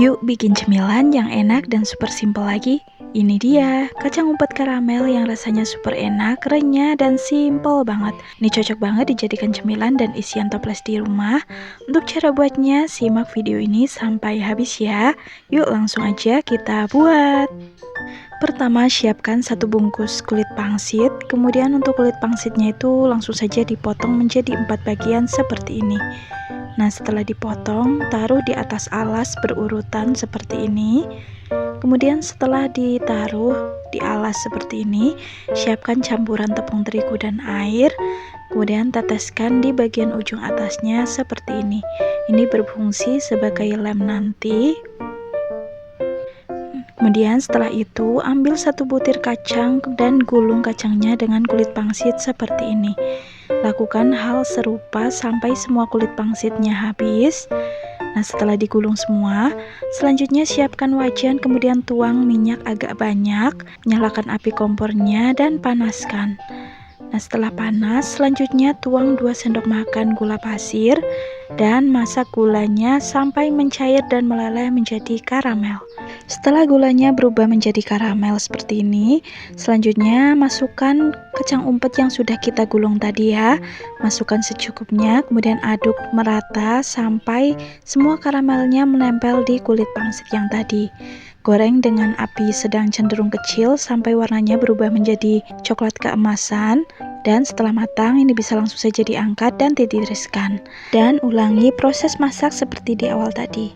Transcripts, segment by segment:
Yuk bikin cemilan yang enak dan super simple lagi. Ini dia, kacang umpet karamel yang rasanya super enak, renyah, dan simple banget. Ini cocok banget dijadikan cemilan dan isian toples di rumah. Untuk cara buatnya, simak video ini sampai habis ya. Yuk langsung aja kita buat. Pertama, siapkan satu bungkus kulit pangsit. Kemudian untuk kulit pangsitnya itu langsung saja dipotong menjadi 4 bagian seperti ini. Nah, setelah dipotong, taruh di atas alas berurutan seperti ini. Kemudian setelah ditaruh di alas seperti ini, siapkan campuran tepung terigu dan air. Kemudian teteskan di bagian ujung atasnya seperti ini. Ini berfungsi sebagai lem nanti. Kemudian setelah itu, ambil satu butir kacang dan gulung kacangnya dengan kulit pangsit seperti ini. Lakukan hal serupa sampai semua kulit pangsitnya habis. Nah, setelah digulung semua, selanjutnya siapkan wajan, kemudian tuang minyak agak banyak, nyalakan api kompornya dan panaskan. Nah, setelah panas, selanjutnya tuang 2 sendok makan gula pasir dan masak gulanya sampai mencair dan meleleh menjadi karamel. Setelah gulanya berubah menjadi karamel seperti ini, selanjutnya masukkan kacang umpet yang sudah kita gulung tadi ya. Masukkan secukupnya, kemudian aduk merata sampai semua karamelnya menempel di kulit pangsit yang tadi. Goreng dengan api sedang cenderung kecil sampai warnanya berubah menjadi coklat keemasan. Dan setelah matang, ini bisa langsung saja diangkat dan ditiriskan. Dan ulangi proses masak seperti di awal tadi.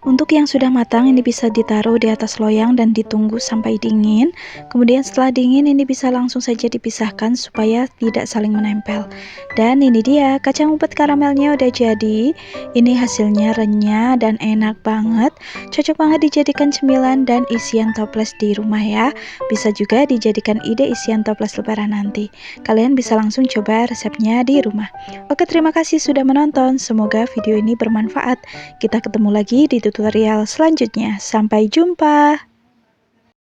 Untuk yang sudah matang, ini bisa ditaruh di atas loyang dan ditunggu sampai dingin. Kemudian setelah dingin, ini bisa langsung saja dipisahkan supaya tidak saling menempel. Dan ini dia, kacang umpet karamelnya udah jadi. Ini hasilnya renyah dan enak banget. Cocok banget dijadikan cemilan dan isian toples di rumah ya. Bisa juga dijadikan ide isian toples lebaran nanti. Kalian bisa langsung coba resepnya di rumah. Oke, terima kasih sudah menonton. Semoga video ini bermanfaat. Kita ketemu lagi di tutorial selanjutnya. Sampai jumpa.